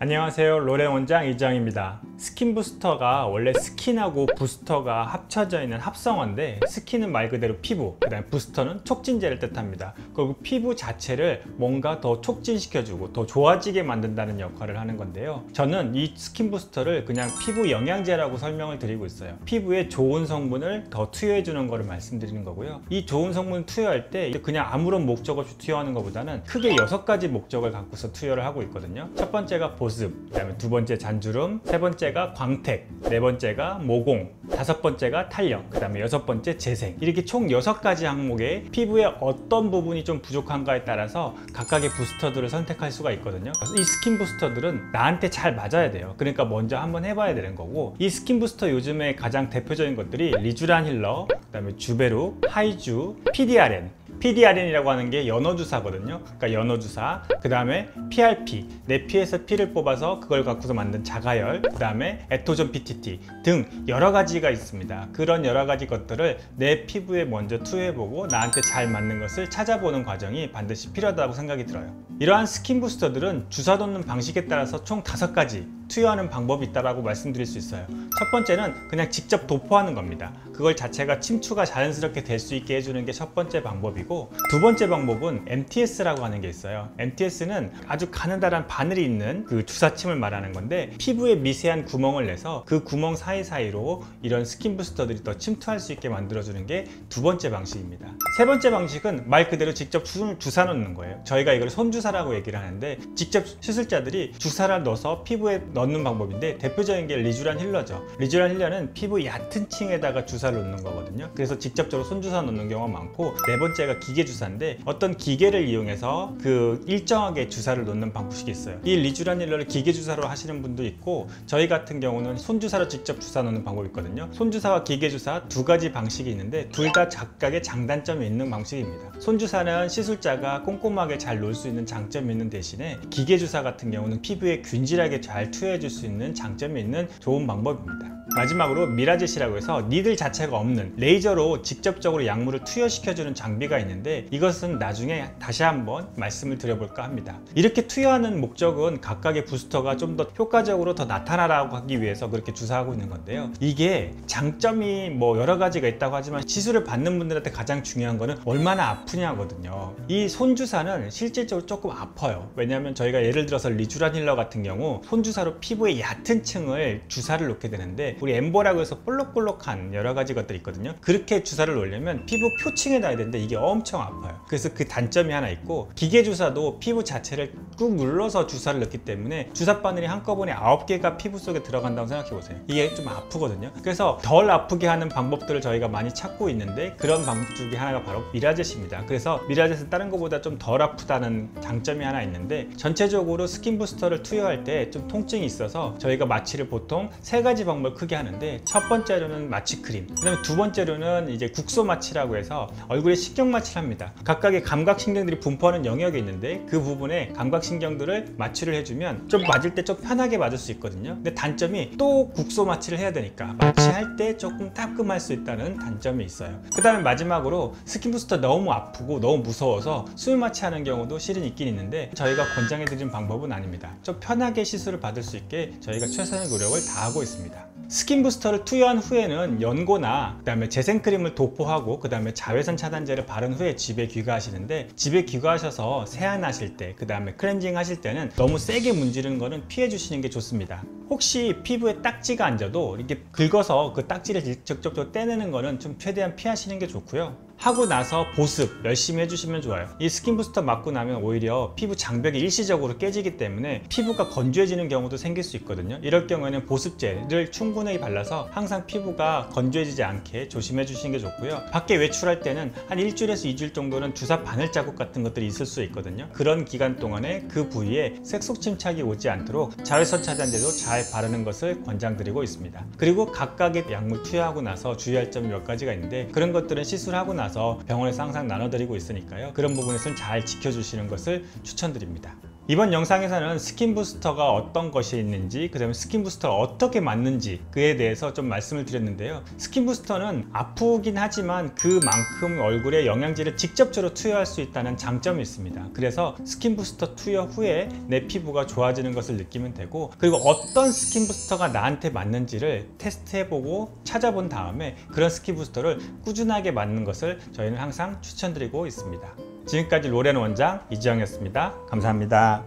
안녕하세요, 로렌 원장 이정입니다. 스킨 부스터가 원래 스킨하고 부스터가 합쳐져 있는 합성어인데, 스킨은 말 그대로 피부, 그 다음에 부스터는 촉진제를 뜻합니다. 그리고 피부 자체를 뭔가 더 촉진시켜주고 더 좋아지게 만든다는 역할을 하는 건데요, 저는 이 스킨 부스터를 그냥 피부 영양제라고 설명을 드리고 있어요. 피부에 좋은 성분을 더 투여해 주는 거를 말씀드리는 거고요. 이 좋은 성분을 투여할 때 그냥 아무런 목적 없이 투여하는 것보다는 크게 6가지 목적을 갖고서 투여를 하고 있거든요. 첫 번째가 보습, 그 다음에 두 번째 잔주름, 세 번째가 광택, 네 번째가 모공, 다섯 번째가 탄력, 그 다음에 여섯 번째 재생. 이렇게 총 6가지 항목에 피부에 어떤 부분이 좀 부족한가에 따라서 각각의 부스터들을 선택할 수가 있거든요. 이 스킨 부스터들은 나한테 잘 맞아야 돼요. 그러니까 먼저 한번 해봐야 되는 거고, 이 스킨 부스터 요즘에 가장 대표적인 것들이 리쥬란 힐러, 그 다음에 주베룩, 하이주, PDRN. PDRN이라고 하는 게 연어주사거든요. 그러니까 연어주사, 그 다음에 PRP, 내 피에서 피를 뽑아서 그걸 갖고서 만든 자가열, 그 다음에 에토존 PTT 등 여러 가지가 있습니다. 그런 여러 가지 것들을 내 피부에 먼저 투여해보고 나한테 잘 맞는 것을 찾아보는 과정이 반드시 필요하다고 생각이 들어요. 이러한 스킨 부스터들은 주사 놓는 방식에 따라서 총 5가지 투여하는 방법이 있다고 말씀드릴 수 있어요. 첫 번째는 그냥 직접 도포하는 겁니다. 그걸 자체가 침투가 자연스럽게 될 수 있게 해주는 게 첫 번째 방법이고, 두 번째 방법은 MTS라고 하는 게 있어요. MTS는 아주 가느다란 바늘이 있는 그 주사침을 말하는 건데, 피부에 미세한 구멍을 내서 그 구멍 사이사이로 이런 스킨 부스터들이 더 침투할 수 있게 만들어주는 게 두 번째 방식입니다. 세 번째 방식은 말 그대로 직접 주사 놓는 거예요. 저희가 이걸 손주사라고 얘기를 하는데, 직접 시술자들이 주사를 넣어서 피부에 넣는 방법인데, 대표적인 게 리쥬란 힐러죠. 리쥬란 힐러는 피부 얕은 층에다가 주사를 놓는 거거든요. 그래서 직접적으로 손주사 놓는 경우가 많고, 네 번째가 기계 주사인데, 어떤 기계를 이용해서 그 일정하게 주사를 놓는 방식이 있어요. 이 리쥬란 힐러를 기계 주사로 하시는 분도 있고, 저희 같은 경우는 손주사로 직접 주사 놓는 방법이 있거든요. 손주사와 기계 주사 두 가지 방식이 있는데, 둘 다 각각의 장단점이 있는 방식입니다. 손주사는 시술자가 꼼꼼하게 잘 놓을 수 있는 장점이 있는 대신에, 기계 주사 같은 경우는 피부에 균질하게 잘 투여해 줄 수 있는 장점이 있는 좋은 방법입니다. 마지막으로 미라젯이라고 해서 니들 자체가 없는 레이저로 직접적으로 약물을 투여시켜주는 장비가 있는데, 이것은 나중에 다시 한번 말씀을 드려볼까 합니다. 이렇게 투여하는 목적은 각각의 부스터가 좀 더 효과적으로 더 나타나라고 하기 위해서 그렇게 주사하고 있는 건데요, 이게 장점이 뭐 여러 가지가 있다고 하지만 시술을 받는 분들한테 가장 중요한 거는 얼마나 아프냐거든요. 이 손주사는 실질적으로 조금 아파요. 왜냐하면 저희가 예를 들어서 리쥬란 힐러 같은 경우 손주사로 피부의 얕은 층을 주사를 놓게 되는데, 우리 엠보라고 해서 볼록볼록한 여러 가지 것들이 있거든요. 그렇게 주사를 놓으려면 피부 표층에 놔야 되는데 이게 엄청 아파요. 그래서 그 단점이 하나 있고, 기계 주사도 피부 자체를 꾹 눌러서 주사를 넣기 때문에 주사 바늘이 한꺼번에 9개가 피부 속에 들어간다고 생각해 보세요. 이게 좀 아프거든요. 그래서 덜 아프게 하는 방법들을 저희가 많이 찾고 있는데, 그런 방법 중에 하나가 바로 미라젯입니다. 그래서 미라젯은 다른 것보다 좀 덜 아프다는 장점이 하나 있는데, 전체적으로 스킨 부스터를 투여할 때 좀 통증이 있어서 저희가 마취를 보통 3가지 방법을 크게 하는데, 첫 번째로는 마취 크림, 그 다음에 두 번째로는 이제 국소 마취라고 해서 얼굴에 신경 마취를 합니다. 각각의 감각신경들이 분포하는 영역이 있는데, 그 부분에 감각신경들을 마취를 해주면 좀 맞을 때 좀 편하게 맞을 수 있거든요. 근데 단점이 또 국소 마취를 해야 되니까 마취할 때 조금 따끔할 수 있다는 단점이 있어요. 그 다음에 마지막으로 스킨 부스터 너무 아프고 너무 무서워서 수면 마취하는 경우도 실은 있긴 있는데, 저희가 권장해 드리는 방법은 아닙니다. 좀 편하게 시술을 받을 수 있게 저희가 최선의 노력을 다하고 있습니다. 스킨 부스터를 투여한 후에는 연고나 그 다음에 재생크림을 도포하고, 그 다음에 자외선 차단제를 바른 후에 집에 귀가하시는데, 집에 귀가하셔서 세안하실 때, 그 다음에 클렌징 하실 때는 너무 세게 문지르는 거는 피해 주시는 게 좋습니다. 혹시 피부에 딱지가 앉아도 이렇게 긁어서 그 딱지를 직접적으로 떼내는 거는 좀 최대한 피하시는 게 좋고요. 하고 나서 보습 열심히 해주시면 좋아요. 이 스킨 부스터 맞고 나면 오히려 피부 장벽이 일시적으로 깨지기 때문에 피부가 건조해지는 경우도 생길 수 있거든요. 이럴 경우에는 보습제를 충분히 발라서 항상 피부가 건조해지지 않게 조심해 주시는 게 좋고요. 밖에 외출할 때는 한 일주일에서 2주일 정도는 주사 바늘 자국 같은 것들이 있을 수 있거든요. 그런 기간 동안에 그 부위에 색소 침착이 오지 않도록 자외선 차단제도 잘 바르는 것을 권장드리고 있습니다. 그리고 각각의 약물 투여하고 나서 주의할 점이 몇 가지가 있는데, 그런 것들은 시술하고 나서 병원에서 항상 나눠드리고 있으니까요, 그런 부분에서는 잘 지켜주시는 것을 추천드립니다. 이번 영상에서는 스킨 부스터가 어떤 것이 있는지, 그 다음에 스킨 부스터를 어떻게 맞는지 그에 대해서 좀 말씀을 드렸는데요. 스킨 부스터는 아프긴 하지만 그만큼 얼굴에 영양제를 직접적으로 투여할 수 있다는 장점이 있습니다. 그래서 스킨 부스터 투여 후에 내 피부가 좋아지는 것을 느끼면 되고, 그리고 어떤 스킨 부스터가 나한테 맞는지를 테스트해보고 찾아본 다음에 그런 스킨 부스터를 꾸준하게 맞는 것을 저희는 항상 추천드리고 있습니다. 지금까지 로렌 원장 이지영이었습니다. 감사합니다.